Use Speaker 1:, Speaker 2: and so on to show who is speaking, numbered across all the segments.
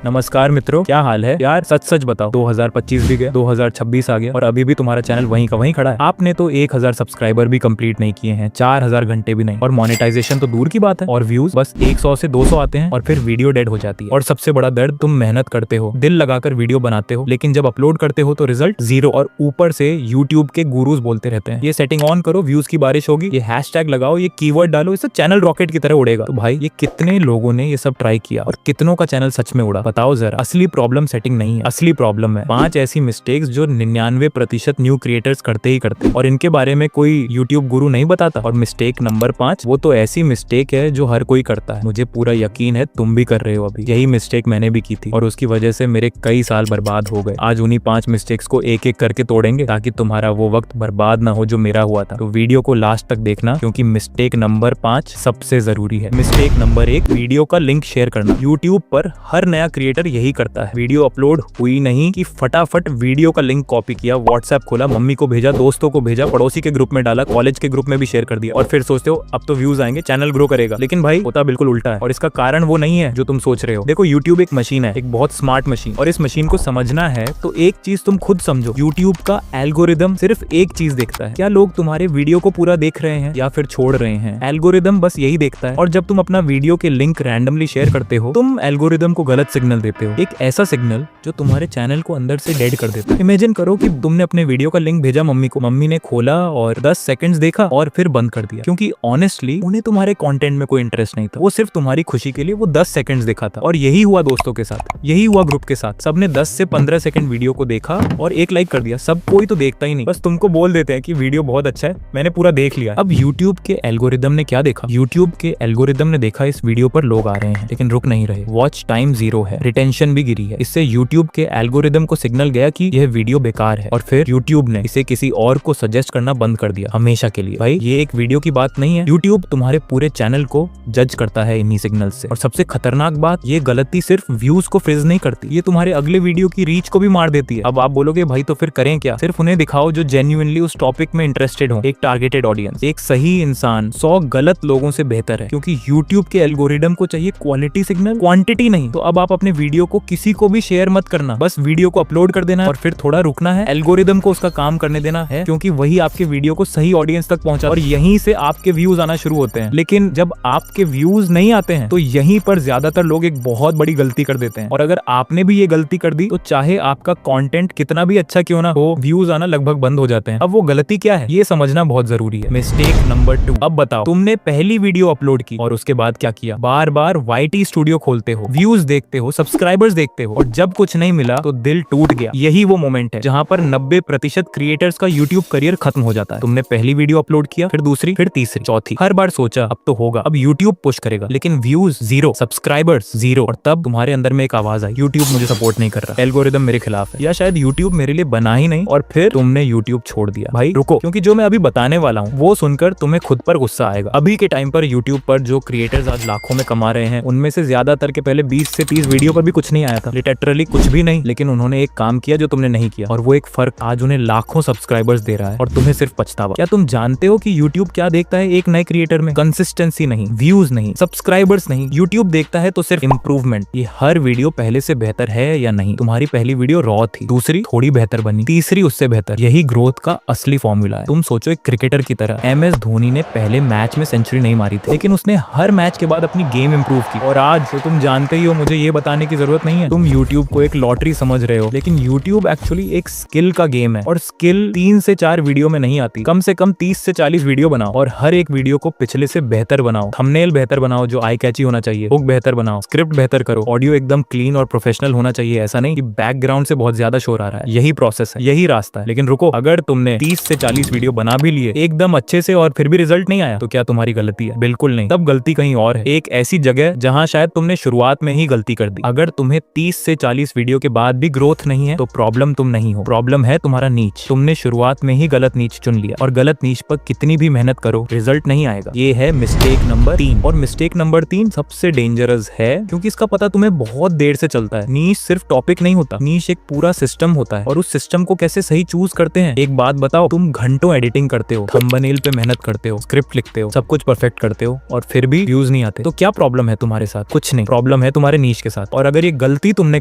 Speaker 1: नमस्कार मित्रों, क्या हाल है यार। सच सच बताओ, 2025 भी गया, 2026 आ गया और अभी भी तुम्हारा चैनल वहीं का वहीं खड़ा है। आपने तो 1000 सब्सक्राइबर भी कंप्लीट नहीं किए हैं, 4000 घंटे भी नहीं, और मोनेटाइजेशन तो दूर की बात है, और व्यूज बस 100 से 200 आते हैं और फिर वीडियो डेड हो जाती है। और सबसे बड़ा दर्द, तुम मेहनत करते हो, दिल लगाकर वीडियो बनाते हो, लेकिन जब अपलोड करते हो तो रिजल्ट जीरो, और ऊपर से यूट्यूब के गुरुज बोलते रहते हैं ये सेटिंग ऑन करो, व्यूज की बारिश होगी, ये हैशटैग लगाओ, ये कीवर्ड डालो, इससे चैनल रॉकेट की तरह उड़ेगा। तो भाई ये कितने लोगों ने ये सब ट्राई किया और कितनों का चैनल सच में उड़ा? बताओ जरा। असली प्रॉब्लम सेटिंग नहीं है, असली प्रॉब्लम है 5 ऐसी मिस्टेक्स जो 99% न्यू क्रिएटर्स करते ही करते हैं, और इनके बारे में कोई यूट्यूब गुरु नहीं बताता। और मिस्टेक नंबर 5 वो तो ऐसी मिस्टेक है जो हर कोई करता है, मुझे पूरा यकीन है तुम भी कर रहे हो। अभी यही मिस्टेक मैंने भी की थी और उसकी वजह से मेरे कई साल बर्बाद हो गए। आज उन्हीं 5 मिस्टेक्स को एक एक करके तोड़ेंगे ताकि तुम्हारा वो वक्त बर्बाद ना हो जो मेरा हुआ था। तो वीडियो को लास्ट तक देखना, क्योंकि मिस्टेक नंबर 5 सबसे जरूरी है। मिस्टेक नंबर 1, वीडियो का लिंक शेयर करना। यूट्यूब पर हर नया क्रिएटर यही करता है। वीडियो अपलोड हुई नहीं कि फटाफट वीडियो का लिंक कॉपी किया, व्हाट्सएप खोला, मम्मी को भेजा, दोस्तों को भेजा, पड़ोसी के ग्रुप में डाला, कॉलेज के ग्रुप में भी शेयर कर दिया, और फिर सोचते हो अब तो व्यूज आएंगे, चैनल ग्रो करेगा। लेकिन भाई होता बिल्कुल उल्टा है, और इसका कारण वो नहीं है जो तुम सोच रहे हो। देखो, यूट्यूब एक मशीन है, एक बहुत स्मार्ट मशीन, और इस मशीन को समझना है तो एक चीज तुम खुद समझो, यूट्यूब का एल्गोरिदम सिर्फ एक चीज देखता है, क्या लोग तुम्हारे वीडियो को पूरा देख रहे हैं या फिर छोड़ रहे हैं। एल्गोरिदम बस यही देखता है, और जब तुम अपना वीडियो के लिंक रैंडमली शेयर करते हो, तुम एल्गोरिदम को गलत सिग्नल देते हो, एक ऐसा सिग्नल जो तुम्हारे चैनल को अंदर से डेड कर देता है। इमेजिन करो कि तुमने अपने वीडियो का लिंक भेजा मम्मी को, मम्मी ने खोला और 10 सेकंड्स देखा और फिर बंद कर दिया, क्योंकि ऑनेस्टली उन्हें तुम्हारे कंटेंट में कोई इंटरेस्ट नहीं था, वो सिर्फ तुम्हारी खुशी के लिए वो 10 सेकंड्स देखा था। और यही हुआ दोस्तों के साथ, यही हुआ ग्रुप के साथ, सबने 10 से 15 सेकंड वीडियो को देखा और एक लाइक कर दिया। सब कोई तो देखता ही नहीं, बस तुमको बोल देते हैं कि वीडियो बहुत अच्छा है, मैंने पूरा देख लिया। अब यूट्यूब के एल्गोरिदम ने क्या देखा? यूट्यूब के एल्गोरिदम ने देखा इस वीडियो पर लोग आ रहे हैं लेकिन रुक नहीं रहे, वॉच टाइम 0 है, रिटेंशन भी गिरी है। इससे यूट्यूब के एल्गोरिदम को सिग्नल गया कि यह वीडियो बेकार है, और फिर यूट्यूब ने इसे किसी और को सजेस्ट करना बंद कर दिया हमेशा के लिए। भाई ये एक वीडियो की बात नहीं है, यूट्यूब तुम्हारे पूरे चैनल को जज करता है इन्हीं सिग्नल से। और सबसे खतरनाक बात, ये गलती सिर्फ व्यूज को फ्रीज नहीं करती, ये तुम्हारे अगले वीडियो की रीच को भी मार देती है। अब आप बोलोगे भाई तो फिर करें क्या? सिर्फ उन्हें दिखाओ जो जेन्युइनली उस टॉपिक में इंटरेस्टेड हो, एक टारगेटेड ऑडियंस। एक सही इंसान 100 गलत लोगों से बेहतर है, क्योंकि यूट्यूब के एल्गोरिदम को चाहिए क्वालिटी सिग्नल, क्वांटिटी नहीं। तो अब आप अपने वीडियो को किसी को भी शेयर मत करना, बस वीडियो को अपलोड कर देना और फिर थोड़ा रुकना है, एल्गोरिदम को उसका काम करने देना है, क्योंकि वही आपके वीडियो को सही ऑडियंस तक पहुंचा और यहीं से आपके व्यूज आना शुरू होते हैं। लेकिन जब आपके व्यूज नहीं आते हैं तो यहीं पर ज्यादातर लोग एक बहुत बड़ी गलती कर देते हैं, और अगर आपने भी ये गलती कर दी तो चाहे आपका कंटेंट कितना भी अच्छा क्यों ना हो, व्यूज आना लगभग बंद हो जाते हैं। अब वो गलती क्या है ये समझना बहुत जरूरी है। मिस्टेक नंबर 2, अब बताओ, तुमने पहली वीडियो अपलोड की और उसके बाद क्या किया? बार बार YT स्टूडियो खोलते हो, व्यूज देखते हो, सब्सक्राइबर्स देखते हो, और जब कुछ नहीं मिला तो दिल टूट गया। यही वो मोमेंट है जहां पर 90% क्रिएटर्स का यूट्यूब करियर खत्म हो जाता है। तुमने पहली वीडियो अपलोड किया, फिर दूसरी, फिर तीसरी, चौथी, हर बार सोचा अब तो होगा, अब यूट्यूब पुश करेगा, लेकिन व्यूज 0, सब्सक्राइबर्स 0, और तब तुम्हारे अंदर में एक आवाज आई, यूट्यूब मुझे सपोर्ट नहीं कर रहा, एल्गोरिदम मेरे खिलाफ है, या शायद यूट्यूब मेरे लिए बना ही नहीं, और फिर तुमने यूट्यूब छोड़ दिया। भाई रुको, क्योंकि जो मैं अभी बताने वाला हूँ वो सुनकर तुम्हें खुद पर गुस्सा आएगा। अभी के टाइम पर यूट्यूब पर जो क्रिएटर्स आज लाखों में कमा रहे हैं, उनमें से ज्यादातर के पहले 20 से 30 वीडियो पर भी कुछ नहीं आया था, लिटरली कुछ भी नहीं, लेकिन उन्होंने एक काम किया जो तुमने नहीं किया, और वो एक फर्क आज उन्हें लाखों सब्सक्राइबर्स दे रहा है और तुम्हें सिर्फ पछतावा। क्या तुम जानते हो कि यूट्यूब क्या देखता है एक नए क्रिएटर में? कंसिस्टेंसी नहीं, व्यूज नहीं, सब्सक्राइबर्स नहीं, यूट्यूब देखता है तो सिर्फ इंप्रूवमेंट। ये हर वीडियो पहले से बेहतर है या नहीं। तुम्हारी पहली वीडियो रॉ थी, दूसरी थोड़ी बेहतर बनी, तीसरी उससे बेहतर। यही ग्रोथ का असली फॉर्मूला है। तुम सोचो एक क्रिकेटर की तरह, MS धोनी ने पहले मैच में सेंचुरी नहीं मारी थी, लेकिन उसने हर मैच के बाद अपनी गेम इंप्रूव की, और आज तो तुम जानते ही हो, मुझे ये बताने की जरूरत नहीं है, तुम यूट्यूब को एक लॉटरी समझ रहे हो, लेकिन यूट्यूब एक्चुअली एक स्किल का गेम है, और स्किल 3 से 4 वीडियो में नहीं आती। कम से कम 30 से 40 वीडियो बनाओ, और हर एक वीडियो को पिछले से बेहतर बनाओ, थंबनेल बेहतर बनाओ जो आई कैची होना चाहिए, हुक बेहतर बनाओ, स्क्रिप्ट बेहतर करो, ऑडियो एकदम क्लीन और प्रोफेशनल होना चाहिए, ऐसा नहीं कि बैकग्राउंड से बहुत ज्यादा शोर आ रहा है। यही प्रोसेस है, यही रास्ता है। लेकिन रुको, अगर तुमने 30 से 40 वीडियो बना भी लिए एकदम अच्छे से और फिर भी रिजल्ट नहीं आया, तो क्या तुम्हारी गलती है? बिल्कुल नहीं, तब गलती कहीं और है, एक ऐसी जगह जहां शायद तुमने शुरुआत में ही गलती कर दी। अगर तुम्हें 30 से 40 वीडियो के बाद भी ग्रोथ नहीं है तो प्रॉब्लम तुम नहीं हो, प्रॉब्लम है तुम्हारा नीच। तुमने शुरुआत में ही गलत नीच चुन लिया, और गलत नीच पर कितनी भी मेहनत करो रिजल्ट नहीं आएगा। ये है मिस्टेक नंबर 3, और मिस्टेक नंबर 3 सबसे डेंजरस है, क्योंकि इसका पता तुम्हें बहुत देर से चलता है। नीच सिर्फ टॉपिक नहीं होता, नीच एक पूरा सिस्टम होता है, और उस सिस्टम को कैसे सही चूज करते हैं। एक बात बताओ, तुम घंटों एडिटिंग करते हो, थंबनेल पे मेहनत करते हो, स्क्रिप्ट लिखते हो, सब कुछ परफेक्ट करते हो, और फिर भी व्यूज नहीं आते, तो क्या प्रॉब्लम है तुम्हारे साथ? कुछ नहीं, प्रॉब्लम है तुम्हारे नीश के साथ। और अगर ये गलती तुमने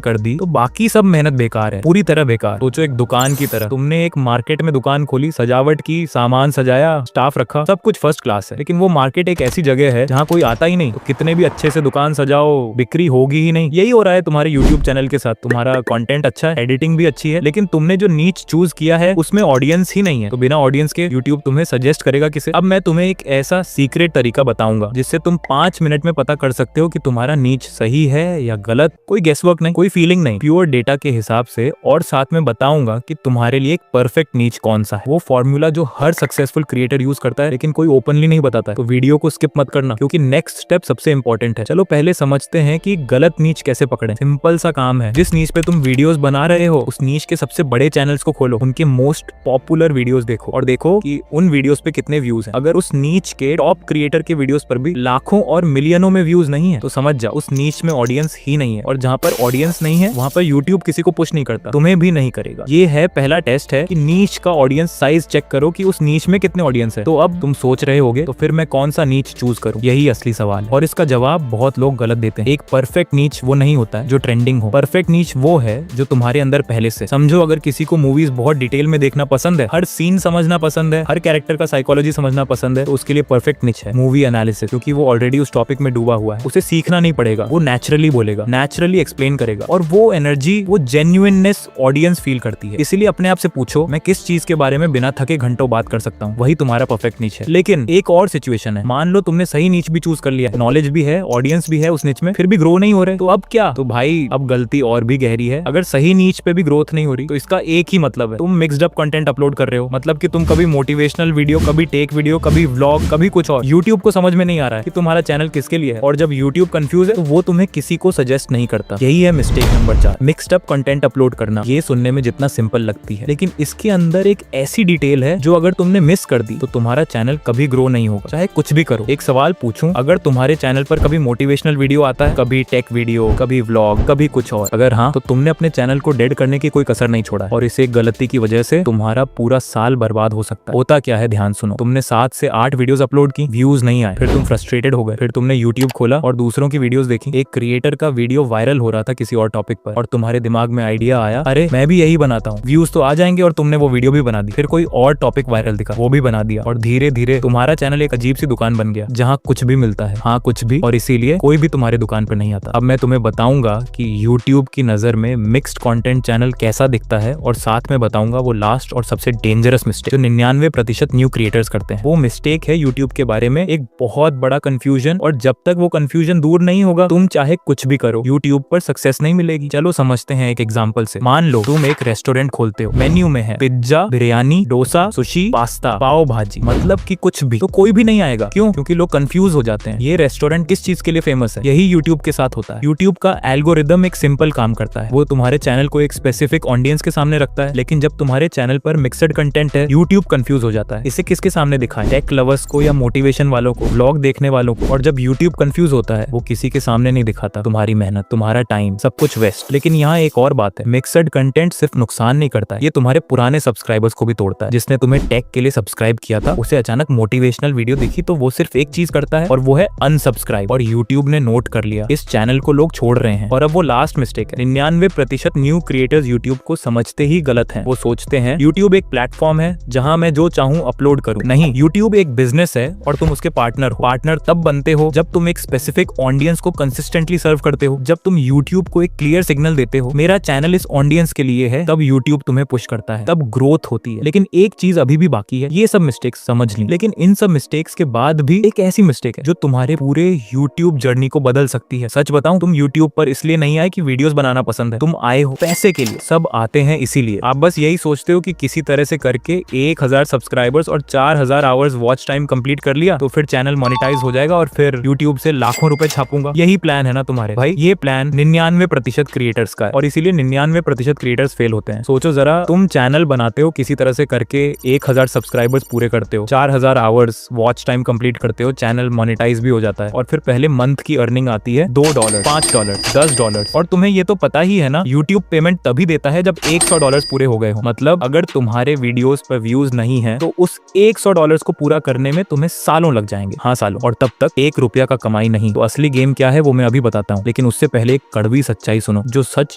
Speaker 1: कर दी तो बाकी सब मेहनत बेकार है, पूरी तरह बेकार। सोचो एक दुकान की तरह, तुमने एक मार्केट में दुकान खोली, सजावट की, सामान सजाया, स्टाफ रखा, सब कुछ फर्स्ट क्लास है, लेकिन वो मार्केट एक ऐसी जगह है जहाँ कोई आता ही नहीं, तो कितने भी अच्छे से दुकान सजाओ, बिक्री होगी ही नहीं। यही हो रहा है तुम्हारे यूट्यूब चैनल के साथ। तुम्हारा कंटेंट अच्छा है, एडिटिंग भी अच्छी है, लेकिन तुमने जो नीच चूज किया है उसमें ऑडियंस ही नहीं है, तो बिना ऑडियंस के यूट्यूब तुम्हें सजेस्ट करेगा किसे? अब मैं तुम्हें एक ऐसा सीक्रेट तरीका बताऊंगा जिससे तुम 5 मिनट में पता कर सकते हो कि तुम्हारा नीच सही है या गलत। कोई गेसवर्क नहीं, कोई फीलिंग नहीं, प्योर डेटा के हिसाब से। और साथ में बताऊंगा कि तुम्हारे लिए एक परफेक्ट नीच कौन सा है, वो फॉर्मूला जो हर सक्सेसफुल क्रिएटर यूज करता है लेकिन कोई ओपनली नहीं बताता है। तो वीडियो को स्किप मत करना, क्योंकि नेक्स्ट स्टेप सबसे इंपॉर्टेंट है। चलो पहले समझते हैं कि गलत नीच कैसे पकड़े। सिंपल सा काम है, जिस नीच पे तुम वीडियोस बना रहे हो उस नीच के सबसे बड़े चैनल्स को खोलो, उनके मोस्ट पॉपुलर वीडियोस देखो और देखो कि उन वीडियोस पे कितने व्यूज हैं। अगर उस नीच के टॉप क्रिएटर के वीडियोस पर भी लाखों और मिलियनों में व्यूज नहीं है तो समझ जा उस नीच में ऑडियंस ही नहीं है, और जहां पर ऑडियंस नहीं है वहां पर यूट्यूब किसी को पुश नहीं करता, तुम्हें भी नहीं करेगा। ये है पहला टेस्ट है कि नीच का ऑडियंस साइज चेक करो कि उस नीच में कितने ऑडियंस है। तो अब तुम सोच रहे होगे तो फिर मैं कौन सा नीच चूज करूं, यही असली सवाल है। और इसका जवाब बहुत लोग गलत देते हैं। एक परफेक्ट नीच वो नहीं होता है जो ट्रेंडिंग हो, परफेक्ट नीच वो है जो तुम्हारे अंदर पहले से। समझो अगर किसी को मूवीज बहुत डिटेल में देखना पसंद है, हर सीन समझना पसंद है, हर कैरेक्टर का साइकोलॉजी समझना पसंद है, तो उसके लिए परफेक्ट निच है मूवी एनालिसिस, क्योंकि वो ऑलरेडी उस टॉपिक में डूबा हुआ है। उसे सीखना नहीं पड़ेगा, वो नेचुरली बोलेगा, नेचुरली एक्सप्लेन करेगा, और वो एनर्जी, वो जेन्युइननेस ऑडियंस फील करती है। इसीलिए अपने आप से पूछो मैं किस चीज के बारे में बिना थके घंटों बात कर सकता हूँ, वही तुम्हारा परफेक्ट निच है। लेकिन एक और सिचुएशन है, मान लो तुमने सही निच भी चूज कर लिया, नॉलेज भी है, ऑडियंस भी है उस निच में, फिर भी ग्रो नहीं हो रहे, तो अब क्या? तो भाई अब गलती और भी गहरी है। अगर सही नीच पे भी ग्रोथ नहीं हो रही तो इसका एक ही मतलब है, तुम मिक्स्ड अप कंटेंट अपलोड कर रहे हो। मतलब कि तुम कभी मोटिवेशनल वीडियो, कभी टेक वीडियो, कभी व्लॉग, कभी कुछ और। यूट्यूब को समझ में नहीं आ रहा है कि तुम्हारा चैनल किसके लिए है, और जब यूट्यूब कंफ्यूज है तो वो तुम्हें किसी को सजेस्ट नहीं करता। यही है mistake number 4, mixed up content upload करना। ये सुनने में जितना सिंपल लगती है, लेकिन इसके अंदर एक ऐसी डिटेल है जो अगर तुमने मिस कर दी तो तुम्हारा चैनल कभी ग्रो नहीं होगा, चाहे कुछ भी करो। एक सवाल पूछूं, अगर तुम्हारे चैनल पर कभी मोटिवेशनल वीडियो आता है, कभी टेक वीडियो, कभी व्लॉग, कभी कुछ और, अगर हाँ तो तुमने अपने चैनल को डेड करने की कोई कसर नहीं छोड़ा, और इस एक गलती की वजह से तुम्हारा पूरा साल बर्बाद हो सकता है। होता क्या है, ध्यान सुनो। तुमने 7 से 8 वीडियोस अपलोड की, व्यूज नहीं आए, फिर तुम फ्रस्ट्रेटेड हो गए, फिर तुमने यूट्यूब खोला और दूसरों की वीडियोस देखी। एक क्रिएटर का वीडियो वायरल हो रहा था किसी और टॉपिक पर, और तुम्हारे दिमाग में आइडिया आया, अरे मैं भी यही बनाता हूँ, व्यूज तो आ जाएंगे, और तुमने वो वीडियो भी बना दी। फिर कोई और टॉपिक वायरल दिखा, वो भी बना दिया, और धीरे धीरे तुम्हारा चैनल एक अजीब सी दुकान बन गया जहाँ कुछ भी मिलता है, हाँ कुछ भी, और इसीलिए कोई भी तुम्हारे दुकान पर नहीं आता। अब मैं तुम्हें बताऊंगा कि यूट्यूब की नजर में मिक्स्ड कंटेंट चैनल कैसा दिखता है, और साथ में बताऊंगा वो लास्ट और सबसे डेंजरस मिस्टेक जो 99% न्यू क्रिएटर्स करते हैं। वो मिस्टेक है यूट्यूब के बारे में एक बहुत बड़ा कंफ्यूजन, और जब तक वो कंफ्यूजन दूर नहीं होगा तुम चाहे कुछ भी करो यूट्यूब पर सक्सेस नहीं मिलेगी। चलो समझते हैं एक एग्जांपल से। मान लो तुम एक रेस्टोरेंट खोलते हो, मेन्यू में है pizza, biryani, dosa, sushi, pasta, pav bhaji, मतलब कि कुछ भी, तो कोई भी नहीं आएगा। क्यों? क्योंकि लोग कंफ्यूज हो जाते हैं, ये रेस्टोरेंट किस चीज के लिए फेमस है। यही यूट्यूब के साथ होता है। यूट्यूब का एल्गोरिदम एक सिंपल काम करता है, वो तुम्हारे चैनल को एक स्पेसिफिक ऑडियंस के सामने रखता है, लेकिन जब तुम्हारे चैनल पर मिक्सड कंटेंट है यूट्यूब कंफ्यूज हो जाता है। इसे किसके सामने दिखाएं, टेक लवर्स को या मोटिवेशन वालों को, व्लॉग देखने वालों को। और जब यूट्यूब कंफ्यूज होता है वो किसी के सामने नहीं दिखाता तुम्हारी मेहनत, तुम्हारा टाइम, सब कुछ वेस्ट। लेकिन यहाँ एक और बात है, मिक्सड कंटेंट सिर्फ नुकसान नहीं करता है, ये तुम्हारे पुराने सब्सक्राइबर्स को भी तोड़ता है। जिसने तुम्हें टेक के लिए सब्सक्राइब किया था, उसे अचानक मोटिवेशनल वीडियो दिखी तो वो सिर्फ एक चीज करता है, और वो है अनसब्सक्राइब। और यूट्यूब ने नोट कर लिया, इस चैनल को लोग छोड़ रहे हैं। और अब वो लास्ट मिस्टेक है, 99% न्यू क्रिएटर्स यूट्यूब को समझते ही गलत हैं। वो सोचते हैं यूट्यूब एक प्लेटफॉर्म है जहां मैं जो चाहूं अपलोड करूं। नहीं, यूट्यूब एक बिजनेस है और तुम उसके पार्टनर हो। पार्टनर तब बनते हो जब तुम एक स्पेसिफिक ऑडियंस को कंसिस्टेंटली सर्व करते हो, जब तुम यूट्यूब को एक क्लियर सिग्नल देते हो मेरा चैनल इस ऑडियंस के लिए है, तब यूट्यूब तुम्हें पुश करता है, तब ग्रोथ होती है। लेकिन एक चीज अभी भी बाकी है, ये सब मिस्टेक्स समझ ली, लेकिन इन सब मिस्टेक्स के बाद भी एक ऐसी मिस्टेक है जो तुम्हारे पूरे यूट्यूब जर्नी को बदल सकती है। सच बताऊं, तुम यूट्यूब पर इसलिए नहीं आए कि वीडियोस बनाना पसंद है, तुम आए हो पैसे के लिए। सब आते हैं इसीलिए। आप बस यही सोचते हो कि किसी तरह से करके 1000 सब्सक्राइबर्स और 4000 आवर्स वॉच टाइम कंप्लीट कर लिया तो फिर चैनल मोनेटाइज हो जाएगा और फिर यूट्यूब से लाखों रुपए छापूंगा। यही प्लान है ना तुम्हारे भाई। ये प्लान 99% क्रिएटर्स का है, और इसीलिए 99% क्रिएटर्स फेल होते हैं। सोचो जरा, तुम चैनल बनाते हो किसी तरह से करके, 1000 सब्सक्राइबर्स पूरे करते हो, 4000 आवर्स वॉच टाइम कंप्लीट करते हो, चैनल मोनेटाइज भी हो जाता है, और फिर पहले मंथ की अर्निंग आती है $2, $5, $10, और तुम्हें ये तो पता ही है ना, यूट्यूब पेमेंट तभी देता है जब $100 पूरे हो गए हो। मतलब अगर तुम्हारे वीडियोस पर व्यूज नहीं है तो उस $100 को पूरा करने में तुम्हें सालों लग जाएंगे। हाँ सालों, और तब तक $1 का कमाई नहीं। तो असली गेम क्या है वो मैं अभी बताता हूँ, लेकिन उससे पहले एक कड़वी सच्चाई सुनो, जो सच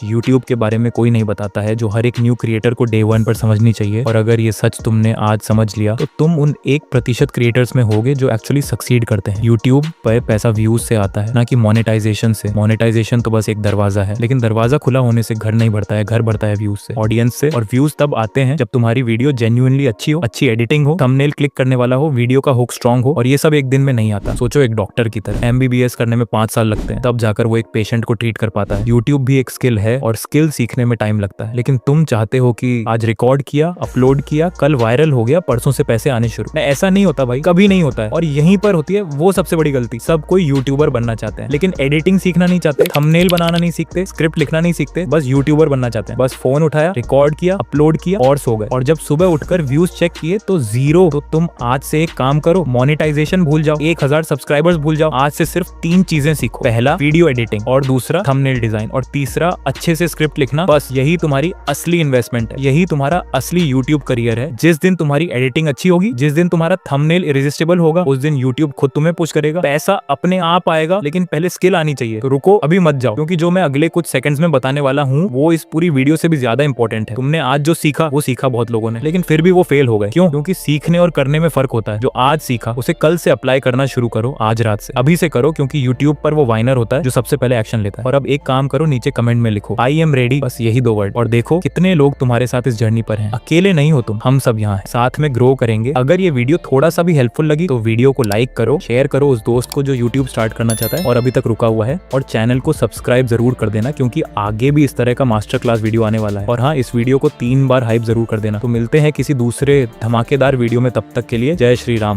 Speaker 1: यूट्यूब के बारे में कोई नहीं बताता है, जो हर एक न्यू क्रिएटर को डे 1 पर समझनी चाहिए। और अगर ये सच तुमने आज समझ लिया तो तुम उन 1% क्रिएटर्स में होगे जो एक्चुअली सक्सीड करते हैं। यूट्यूब पर पैसा व्यूज से आता है, ना कि मोनेटाइजेशन से। मोनेटाइजेशन तो बस एक दरवाजा है, लेकिन दरवाजा खुला होने से घर नहीं बढ़ता है, घर बढ़ता है व्यूज से, ऑडियंस से। और व्यूज तब आते हैं जब तुम्हारी वीडियो जेन्युइनली अच्छी हो, अच्छी एडिटिंग हो, थंबनेल क्लिक करने वाला हो, वीडियो का हुक स्ट्रांग हो। और ये सब एक दिन में नहीं आता। सोचो एक डॉक्टर की तरह, MBBS करने में 5 साल लगते हैं, तब जाकर वो एक पेशेंट को ट्रीट कर पाता है। यूट्यूब भी एक स्किल है और स्किल सीखने में टाइम लगता है। लेकिन तुम चाहते हो कि आज रिकॉर्ड किया, अपलोड किया, कल वायरल हो गया, परसों से पैसे आने शुरू। ऐसा नहीं होता भाई, कभी नहीं होता है। और यहीं पर होती है वो सबसे बड़ी गलती। सब कोई यूट्यूबर बनना चाहते हैं, लेकिन एडिटिंग सीखना नहीं चाहते, थंबनेल बनाना नहीं सीखते, स्क्रिप्ट लिखना नहीं सीखते, बस यूट्यूबर बनना चाहते हैं। बस फोन उठाया, रिकॉर्ड किया, अपलोड किया और सो गए। और जब सुबह उठकर व्यूज चेक किए तो 0। तो तुम आज से एक काम करो, मोनेटाइजेशन भूल जाओ, 1000 सब्सक्राइबर्स भूल जाओ। आज से सिर्फ 3 चीजें सीखो। पहला वीडियो एडिटिंग, और दूसरा थंबनेल डिजाइन, और तीसरा अच्छे से स्क्रिप्ट लिखना। बस यही तुम्हारी असली इन्वेस्टमेंट है, यही तुम्हारा असली यूट्यूब करियर है। जिस दिन तुम्हारी एडिटिंग अच्छी होगी, जिस दिन तुम्हारा थंबनेल इरेजिस्टेबल होगा, उस दिन यूट्यूब खुद तुम्हें पुश करेगा। पैसा अपने आप आएगा, लेकिन पहले स्किल आनी चाहिए। तो रुको, अभी मत जाओ, क्योंकि जो मैं अगले कुछ सेकंड्स में बताने वाला हूँ वो इस पूरी वीडियो से भी ज्यादा इंपॉर्टेंट है। तुमने आज जो सीखा वो सीखा बहुत लोगों ने, लेकिन फिर भी वो फेल हो गए। क्यों? क्योंकि सीखने और करने में फर्क होता है। जो आज सीखा उसे कल से अप्लाई करना शुरू करो, आज रात से, अभी से करो, क्योंकि यूट्यूब पर वो वाइनर होता है जो सबसे पहले एक्शन लेता है। और अब एक काम करो, नीचे कमेंट में लिखो आई एम रेडी, बस यही 2 वर्ड, और देखो कितने लोग तुम्हारे साथ इस जर्नी पर हैं। अकेले नहीं हो तुम, हम सब यहाँ हैं, साथ में ग्रो करेंगे। अगर ये वीडियो थोड़ा सा भी हेल्पफुल लगी तो वीडियो को लाइक करो, शेयर करो उस दोस्त को जो यूट्यूब स्टार्ट करना चाहता है और अभी तक रुका हुआ है, और चैनल को सब्सक्राइब जरूर कर देना, क्योंकि आगे भी इस तरह का मास्टर क्लास वीडियो आने वाला है। और हाँ, इस वीडियो को 3 बार हाइप जरूर कर देना। तो मिलते हैं किसी दूसरे धमाकेदार वीडियो में, तब तक के लिए जय श्री राम।